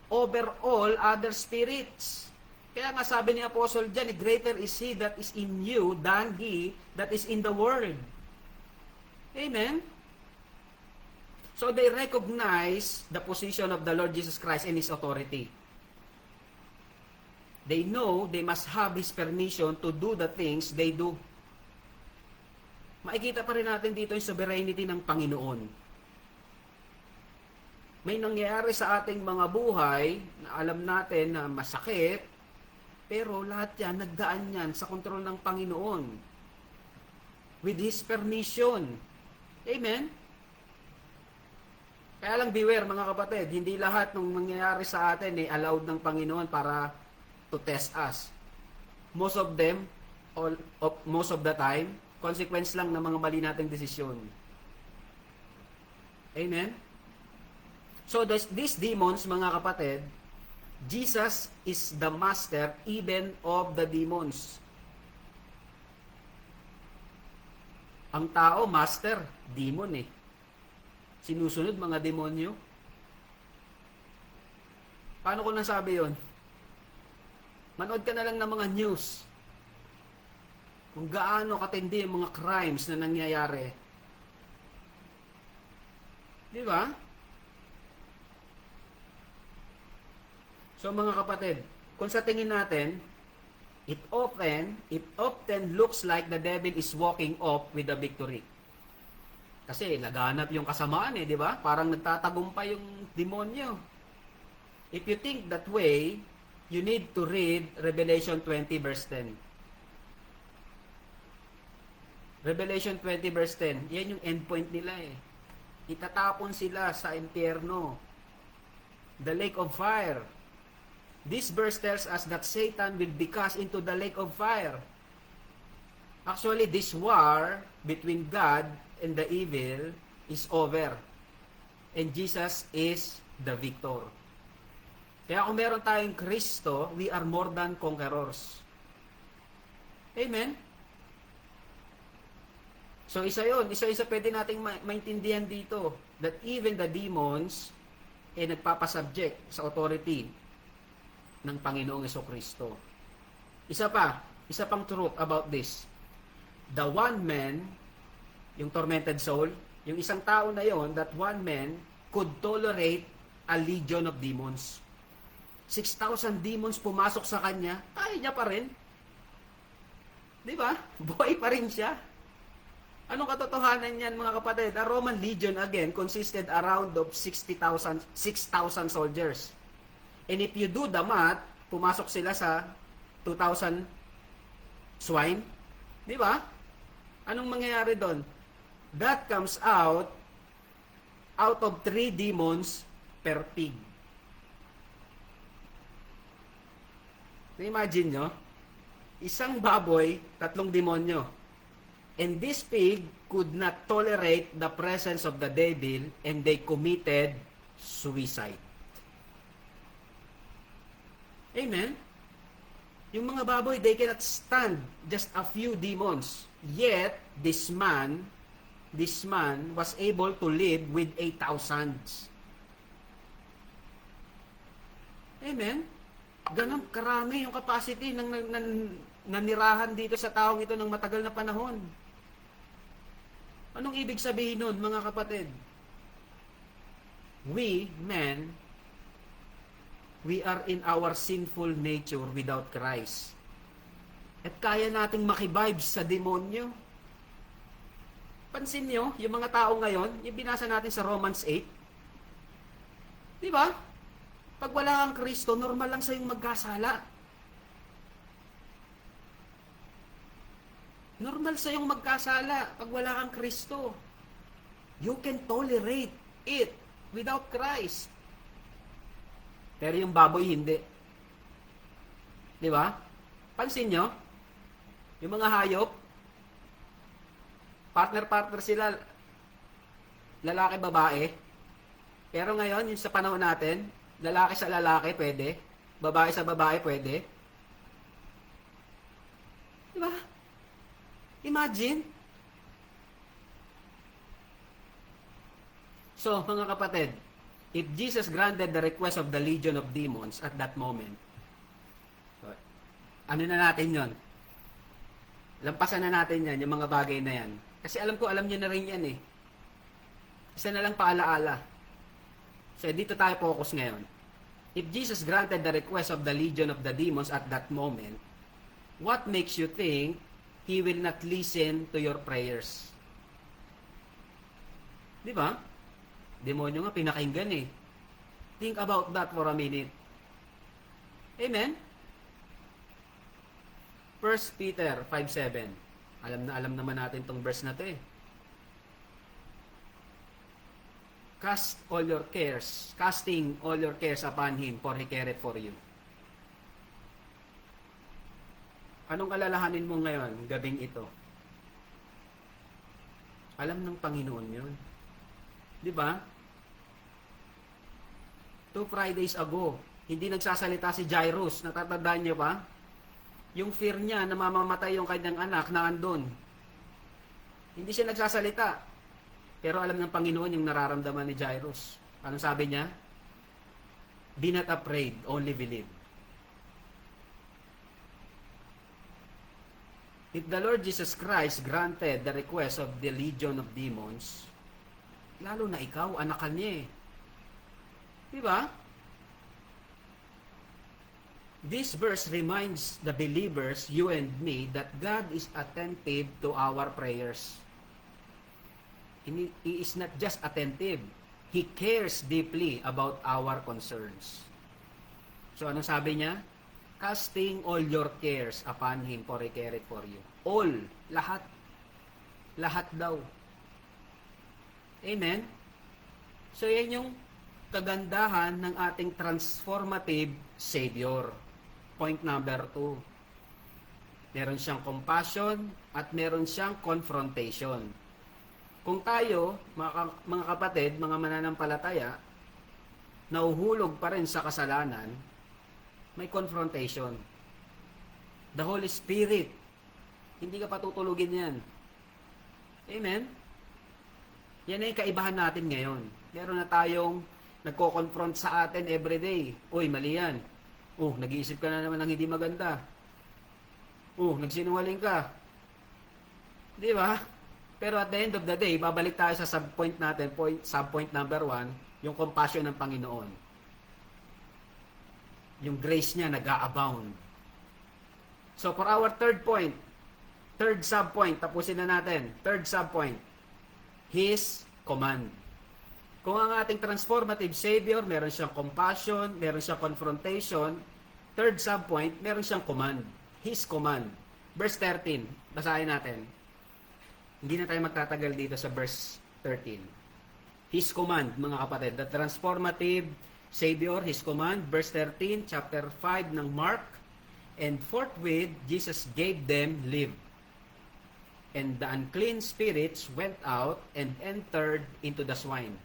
over all other spirits. Kaya nga sabi ni Apostle dyan, greater is He that is in you than he that is in the world. Amen? So they recognize the position of the Lord Jesus Christ and His authority. They know they must have His permission to do the things they do. Makikita pa rin natin dito yung sovereignty ng Panginoon. May nangyayari sa ating mga buhay na alam natin na masakit, pero lahat yan, nagdaan yan sa kontrol ng Panginoon. With His permission. Amen? Kaya lang beware, mga kapatid, hindi lahat ng nangyayari sa atin allowed ng Panginoon para to test us. Most of them, most of the time, consequence lang ng mga mali nating desisyon. Amen? So these demons, mga kapatid, Jesus is the master even of the demons. Ang tao, master, demon Sinusunod mga demonyo. Paano ko nasabi yon? Manood ka na lang ng mga news. Kung gaano katindi yung mga crimes na nangyayari. Di ba? So mga kapatid, kung sa tingin natin, it often looks like the devil is walking off with the victory. Kasi laganap yung kasamaan di ba? Parang nagtatagumpay yung demonyo. If you think that way, you need to read Revelation 20 verse 10. Revelation 20 verse 10, yan yung endpoint nila Itatapon sila sa impyerno. The lake of fire. This verse tells us that Satan will be cast into the lake of fire. Actually, this war between God and the evil is over. And Jesus is the victor. Kaya kung meron tayong Kristo, we are more than conquerors. Amen? So isa yun, isa pwede nating maintindihan dito, that even the demons nagpapasubject sa authority ng Panginoong Jesucristo. Isa pang truth about this. The one man, yung tormented soul, yung isang tao na yon, that one man could tolerate a legion of demons. 6,000 demons pumasok sa kanya, kaya niya pa rin. Di ba? Buhay pa rin siya. Anong katotohanan niyan, mga kapatid? The Roman legion again consisted around of 6,000 soldiers. And if you do the math, pumasok sila sa 2,000 swine. Di ba? Anong mangyayari doon? That comes out of 3 demons per pig. Imagine nyo, isang baboy, 3 demonyo. And this pig could not tolerate the presence of the devil and they committed suicide. Amen? Yung mga baboy, they cannot stand just a few demons. Yet, this man was able to live with 8,000. Amen? Ganon karami yung capacity ng nanirahan dito sa taong ito ng matagal na panahon. Anong ibig sabihin nun, mga kapatid? We, men, we are in our sinful nature without Christ. At kaya nating makibibes sa demonyo. Pansin nyo, yung mga tao ngayon, yung binasa natin sa Romans 8, di ba? Pag wala kang Kristo, normal lang sa'yong magkasala. Normal sa'yong magkasala pag wala kang Kristo. You can tolerate it without Christ. Pero yung baboy, hindi. Di ba? Pansin nyo, yung mga hayop, partner-partner sila, lalaki-babae. Pero ngayon, yung sa panahon natin, lalaki sa lalaki, pwede. Babae sa babae, pwede. Diba? Imagine. So, mga kapatid, if Jesus granted the request of the legion of demons at that moment, ano na natin yon? Lampasan na natin yan, yung mga bagay na yan. Kasi alam ko, alam niyo na rin yan eh. Isa na lang paalaala. So, dito tayo focus ngayon. If Jesus granted the request of the legion of the demons at that moment, what makes you think He will not listen to your prayers? Di ba? Demonyo nga, pinakinggan eh. Think about that for a minute. Amen? 1 Peter 5:7. Alam naman natin tong verse na to eh. Casting all your cares upon Him, for He careth for you. Anong alalahanin mo ngayon, gabing ito? Alam ng Panginoon yun. Di ba? 2 Fridays ago, hindi nagsasalita si Jairus. Natatandaan niyo ba? Yung fear niya na mamamatay yung kanyang anak na andun. Hindi siya nagsasalita. Pero alam ng Panginoon yung nararamdaman ni Jairus. Anong sabi niya? Be not afraid, only believe. If the Lord Jesus Christ granted the request of the legion of demons, lalo na ikaw, anak niya eh. Diba? This verse reminds the believers, you and me, that God is attentive to our prayers. He is not just attentive. He cares deeply about our concerns. So, anong sabi niya? Casting all your cares upon Him, for He careth for you. All. Lahat. Lahat daw. Amen? So, yan yung kagandahan ng ating transformative Savior. Point number 2. Meron siyang compassion at meron siyang confrontation. Kung tayo, mga kapatid, mga mananampalataya, nauhulog pa rin sa kasalanan, may confrontation. The Holy Spirit, hindi ka patutulugin yan. Amen? Yan ay kaibahan natin ngayon. Meron na tayong nagko-confront sa atin everyday. Uy, mali yan. Nag-iisip ka na naman ng hindi maganda. Nagsinungaling ka. Di ba? Pero at the end of the day, babalik tayo sa subpoint natin, subpoint number 1, yung compassion ng Panginoon. Yung grace niya nag-a-abound. So for our third point, third sub-point, tapusin na natin. Third sub-point, His command. Kung ang ating transformative Savior, meron siyang compassion, meron siyang confrontation, third sub-point, meron siyang command. His command. Verse 13, basahin natin. Hindi na tayo magtatagal dito sa verse 13. His command, mga kapatid. The transformative Savior, His command. Verse 13, chapter 5 ng Mark. And forthwith, Jesus gave them leave. And the unclean spirits went out and entered into the swine.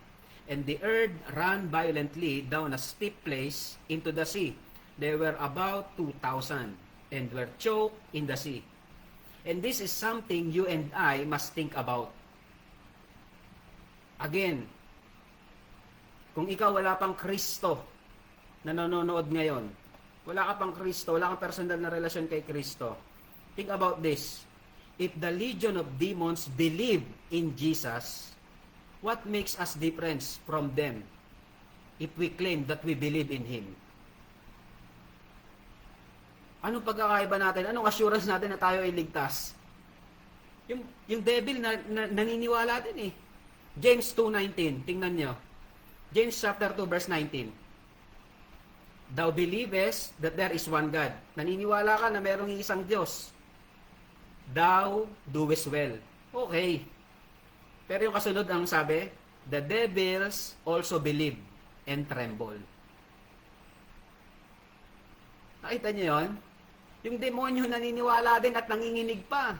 And the earth ran violently down a steep place into the sea. There were about 2,000 and were choked in the sea. And this is something you and I must think about. Again, kung ikaw wala pang Kristo na nanonood ngayon, wala ka pang Kristo, wala kang personal na relasyon kay Kristo, think about this. If the legion of demons believe in Jesus, what makes us different from them if we claim that we believe in Him? Anong pagkakaiba natin? Anong assurance natin na tayo ay ligtas? Yung devil naniniwala din eh. James 2:19, tingnan nyo. James chapter 2 verse 19. Thou believest that there is one God. Naniniwala ka na mayroong isang Diyos. Thou doest well. Okay. Pero yung kasunod ang sabi, the devils also believe and tremble. Nakita niyo yun? Yung demonyo naniniwala din at nanginginig pa.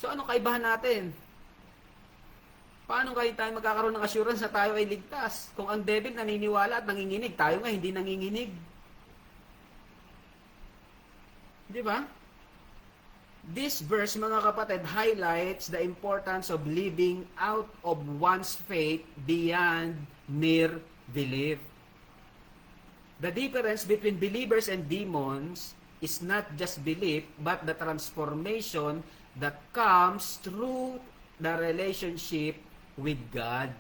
So ano kaibahan natin? Paano kayo tayo magkakaroon ng assurance na tayo ay ligtas? Kung ang devil naniniwala at nanginginig, tayo nga hindi nanginginig. Di ba? This verse, mga kapatid, highlights the importance of living out of one's faith beyond mere belief. The difference between believers and demons is not just belief, but the transformation that comes through the relationship with God.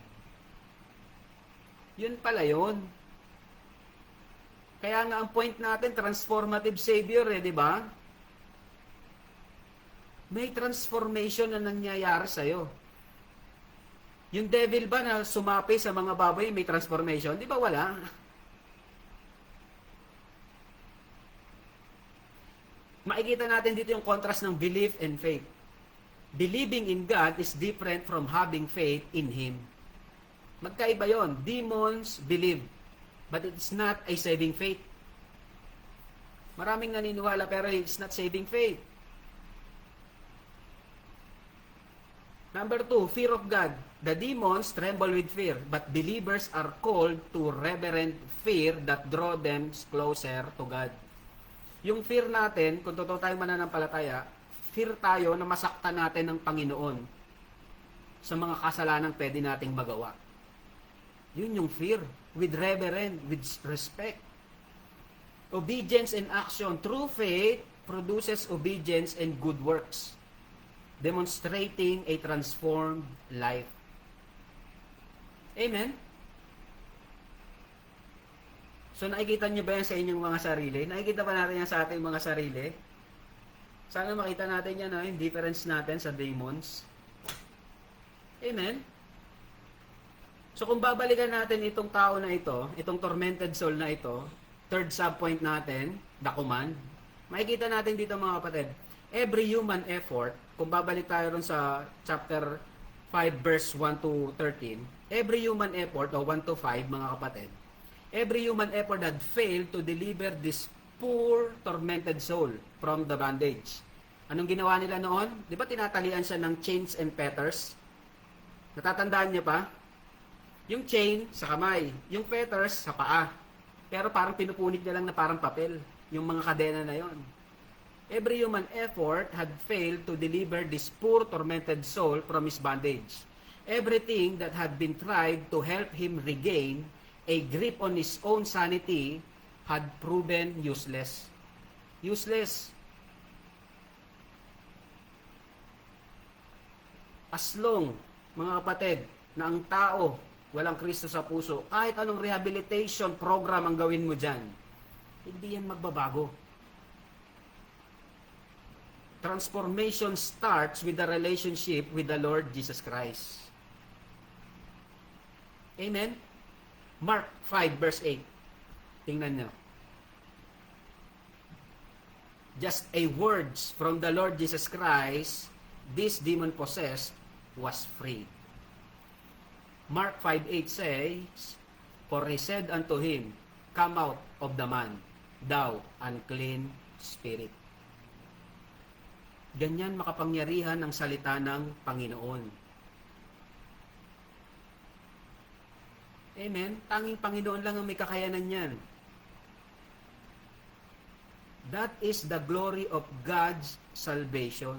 Yun pala yun. Kaya nga ang point natin, transformative Savior di ba? May transformation na nangyayari sa'yo. Yung devil ba na sumapi sa mga baboy, may transformation? Di ba wala? Makikita natin dito yung contrast ng belief and faith. Believing in God is different from having faith in Him. Magkaiba yon. Demons believe, but it's not a saving faith. Maraming naniniwala pero it's not saving faith. Number 2, fear of God. The demons tremble with fear, but believers are called to reverent fear that draw them closer to God. Yung fear natin, kung totoo tayong mananampalataya, fear tayo na masaktan natin ng Panginoon sa mga kasalanang pwede nating magawa. Yun yung fear. With reverence, with respect. Obedience and action. True faith produces obedience and good works, demonstrating a transformed life. Amen? So nakikita niyo ba yan sa inyong mga sarili? Nakikita ba natin yan sa ating mga sarili? Sana makita natin yan, yung difference natin sa demons. Amen? So kung babalikan natin itong tao na ito, itong tormented soul na ito, third subpoint natin, the command, makikita natin dito mga kapatid, every human effort, kung babalik tayo ron sa chapter 5 verse 1 to 13, every human effort, o 1 to 5 mga kapatid, every human effort had failed to deliver this poor, tormented soul from the bondage. Anong ginawa nila noon? Di ba tinatalian siya ng chains and fetters? Natatandaan niyo pa? Yung chain sa kamay, yung fetters sa paa. Pero parang pinupunit niya lang na parang papel, yung mga kadena na yon. Every human effort had failed to deliver this poor, tormented soul from his bondage. Everything that had been tried to help him regain a grip on his own sanity had proven useless. Useless. As long, mga kapatid, na ang tao walang Kristo sa puso, kahit anong rehabilitation program ang gawin mo dyan, hindi yan magbabago. Transformation starts with the relationship with the Lord Jesus Christ. Amen? Mark 5 verse 8. Tingnan nyo. Just a words from the Lord Jesus Christ, this demon-possessed was freed. Mark 5:8 says, for he said unto him, come out of the man, thou unclean spirit. Ganyan makapangyarihan ang salita ng Panginoon. Amen? Tanging Panginoon lang ang may kakayanan yan. That is the glory of God's salvation.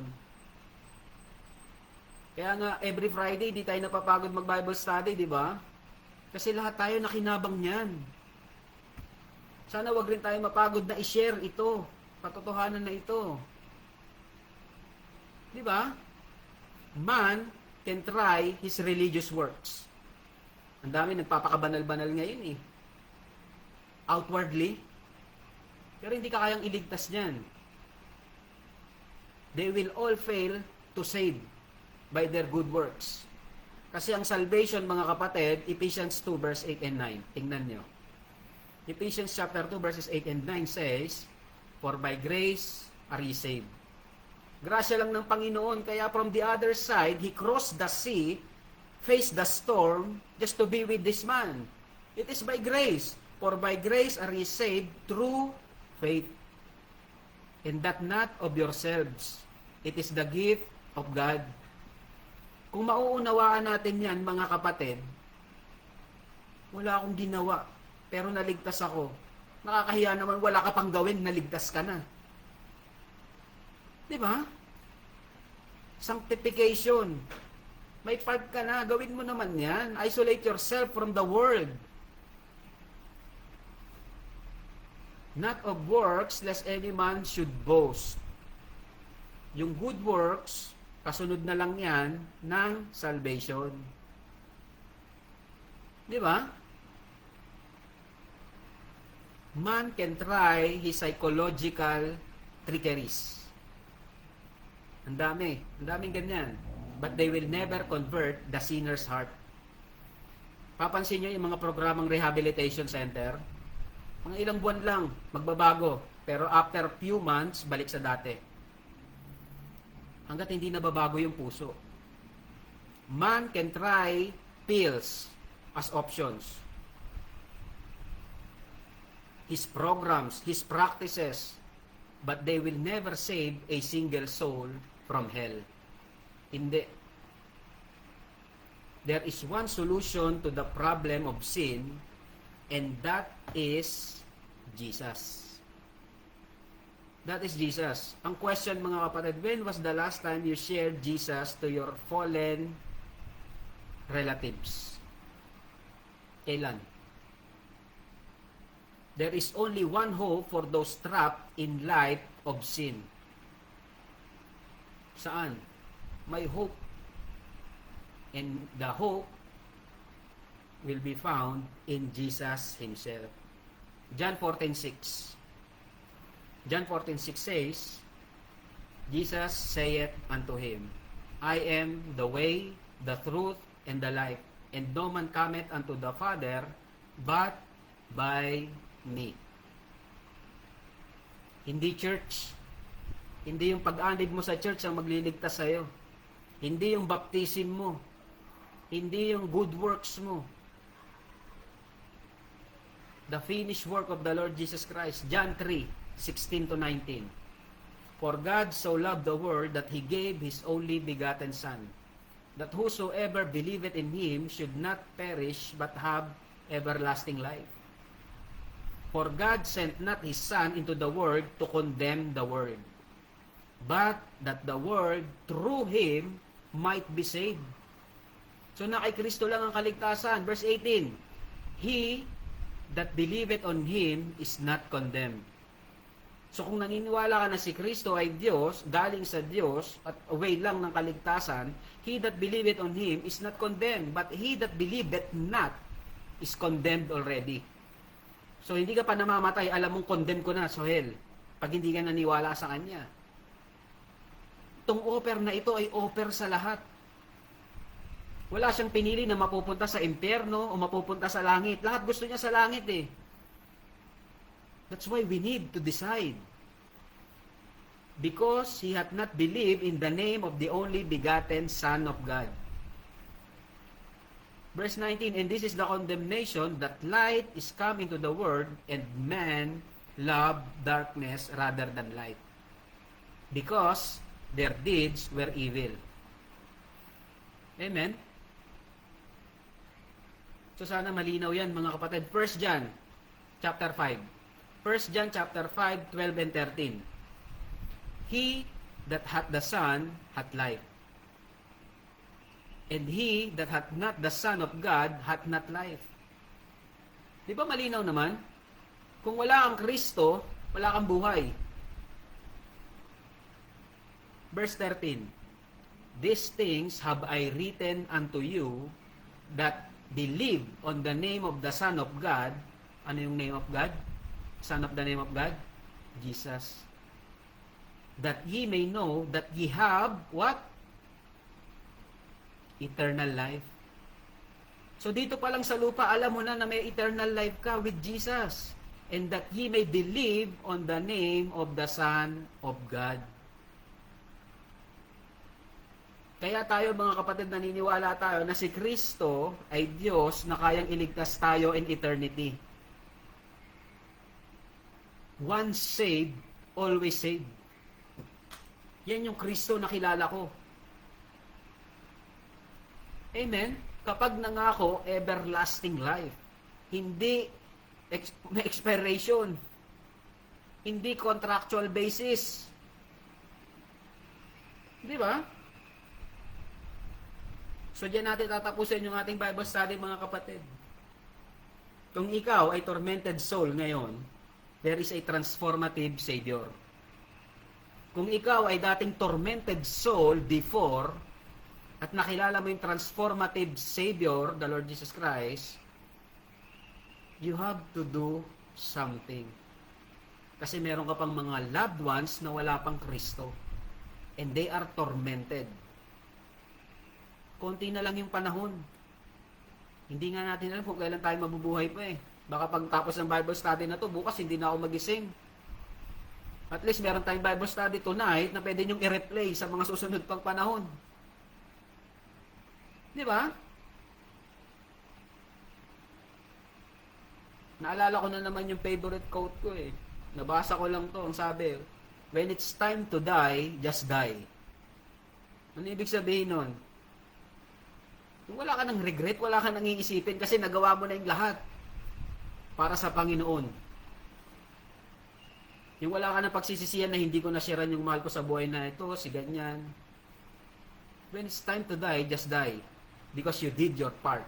Kaya nga, every Friday, di tayo napapagod mag-Bible study, di ba? Kasi lahat tayo nakinabang niyan. Sana wag rin tayo mapagod na i-share ito, patotohanan na ito. Di ba? Man can try his religious works. Ang dami nagpapakabanal-banal ngayon eh. Outwardly. Pero hindi ka kayang iligtas niyan. They will all fail to save by their good works. Kasi ang salvation, mga kapatid, Ephesians 2 verse 8 and 9. Tingnan nyo. Ephesians chapter 2 verses 8 and 9 says, for by grace are ye saved. Grasya lang ng Panginoon, kaya from the other side, He crossed the sea, faced the storm, just to be with this man. It is by grace. For by grace are ye saved through faith. And that not of yourselves. It is the gift of God. Kung mauunawaan natin yan, mga kapatid, wala akong ginawa, pero naligtas ako. Nakakahiya naman, wala ka pang gawin, naligtas ka na. Di ba? Sanctification. May part ka na, gawin mo naman yan. Isolate yourself from the world. Not of works, lest any man should boast. Yung good works, kasunod na lang yan ng salvation. Di ba? Man can try his psychological trickeries. Ang daming ganyan. But they will never convert the sinner's heart. Papansin nyo yung mga programang rehabilitation center, mga ilang buwan lang, magbabago. Pero after few months, balik sa dati. Hanggat hindi nababago yung puso. Man can try pills as options. His programs, his practices, but they will never save a single soul from hell. Hindi. There is one solution to the problem of sin, and that is Jesus. That is Jesus. Ang question, mga kapatid, when was the last time you shared Jesus to your fallen relatives? Kailan? There is only one hope for those trapped in life of sin. Saan? May hope. And the hope will be found in Jesus Himself. John 14:6. John 14:6 says, Jesus saith unto him, I am the way, the truth, and the life, and no man cometh unto the Father, but by me. Hindi church. Hindi yung pag-anib mo sa church ang magliligtas sa'yo. Hindi yung baptism mo. Hindi yung good works mo. The finished work of the Lord Jesus Christ. John 3:16 to 19. For God so loved the world that He gave His only begotten Son, that whosoever believeth in Him should not perish but have everlasting life. For God sent not His Son into the world to condemn the world, but that the world through Him might be saved. So na kay Kristo lang ang kaligtasan. Verse 18, He that believeth on Him is not condemned, So kung naniniwala ka na si Kristo ay Diyos, galing sa Diyos, at way lang ng kaligtasan, he that believeth on Him is not condemned, but he that believeth not is condemned already. So hindi ka pa namamatay, alam mong condemned ko na sa hell, pag hindi ka naniwala sa Kanya. Itong offer na ito ay offer sa lahat. Wala siyang pinili na mapupunta sa impyerno o mapupunta sa langit. Lahat gusto niya sa langit eh. That's why we need to decide. Because he hath not believed in the name of the only begotten Son of God. Verse 19, and this is the condemnation, that light is come into the world, and man loved darkness rather than light, because their deeds were evil. Amen? So sana malinaw yan mga kapatid. 1 John chapter 5. 1 John chapter 5, 12 and 13. He that hath the Son hath life. And he that hath not the Son of God hath not life. Di ba malinaw naman? Kung wala kang Kristo, wala kang buhay. Verse 13. These things have I written unto you that believe on the name of the Son of God. Ano yung name of God? Son of the name of God? Jesus. That ye may know that ye have what? Eternal life. So dito pa lang sa lupa, alam mo na may eternal life ka with Jesus. And that ye may believe on the name of the Son of God. Kaya tayo mga kapatid, naniniwala tayo na si Kristo ay Diyos na kayang iligtas tayo in eternity. Once saved, always saved. Yan yung Kristo na kilala ko. Amen? Kapag nangako, everlasting life. Hindi may expiration. Hindi contractual basis. Di ba? So, diyan natin tatapusin yung ating Bible study, mga kapatid. Kung ikaw ay tormented soul ngayon, there is a transformative Savior. Kung ikaw ay dating tormented soul before, at nakilala mo yung transformative Savior, the Lord Jesus Christ, you have to do something. Kasi meron ka pang mga loved ones na wala pang Kristo. And they are tormented. Konti na lang yung panahon. Hindi nga natin alam kung kailan tayo mabubuhay pa eh. Baka pagtapos ng Bible study na to, bukas hindi na ako magising. At least meron tayong Bible study tonight na pwede nyong i-replay sa mga susunod pang panahon. Di ba? Naalala ko na naman yung favorite quote ko eh. Nabasa ko lang to. Ang sabi, when it's time to die, just die. Ano ibig sabihin nun? Kung wala ka ng regret, wala ka nang iisipin kasi nagawa mo na yung lahat para sa Panginoon. Yung wala ka ng pagsisisihan na hindi ko nasiran yung mahal ko sa buhay na ito, si ganyan. When it's time to die, just die. Because you did your part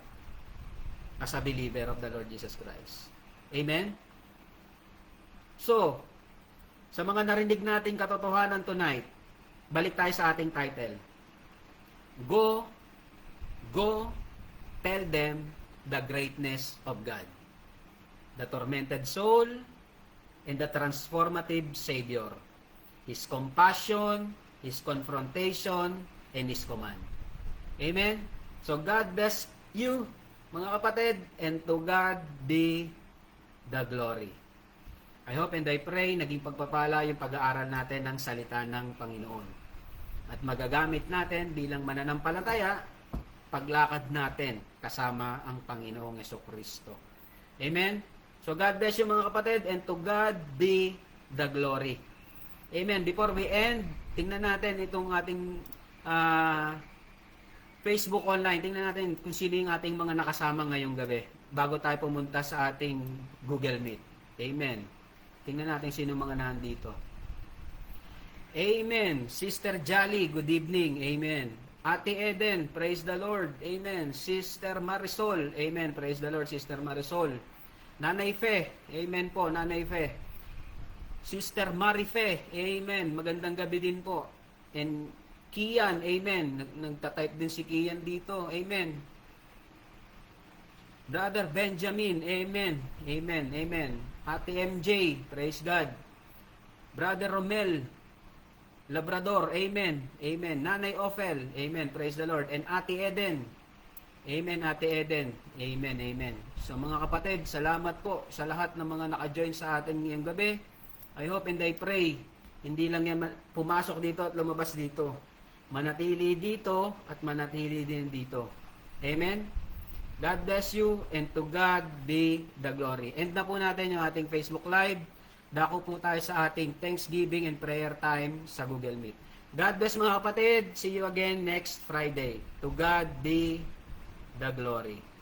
as a believer of the Lord Jesus Christ. Amen? So, sa mga narinig nating katotohanan tonight, balik tayo sa ating title. Go, tell them the greatness of God. The tormented soul and the transformative Savior. His compassion, His confrontation, and His command. Amen? So God bless you, mga kapatid, and to God be the glory. I hope and I pray naging pagpapala yung pag-aaral natin ng salita ng Panginoon. At magagamit natin bilang mananampalataya paglakad natin kasama ang Panginoong Jesucristo. Amen? So God bless you mga kapatid, and to God be the glory. Amen. Before we end, tingnan natin itong ating Facebook online. Tingnan natin kung sino yung ating mga nakasama ngayong gabi bago tayo pumunta sa ating Google Meet. Amen. Tingnan natin sino mga nandito. Amen. Sister Jolly, good evening. Amen. Ate Eden, praise the Lord. Amen. Sister Marisol, amen. Praise the Lord, Sister Marisol. Nanay Fe, amen po, Nanay Fe. Sister Marife, amen. Magandang gabi din po. And Kian, amen. Nagtatype din si Kian dito, amen. Brother Benjamin, amen. Amen, amen. Ate MJ, praise God. Brother Romel Labrador, amen. Amen. Nanay Ophel, amen. Praise the Lord. And Ate Eden, amen, Ate Eden. Amen, amen. So mga kapatid, salamat po sa lahat ng mga naka-join sa atin ngayong gabi. I hope and I pray, hindi lang yan pumasok dito at lumabas dito. Manatili dito at manatili din dito. Amen? God bless you and to God be the glory. End na po natin yung ating Facebook Live. Dako po tayo sa ating Thanksgiving and prayer time sa Google Meet. God bless mga kapatid. See you again next Friday. To God be the glory.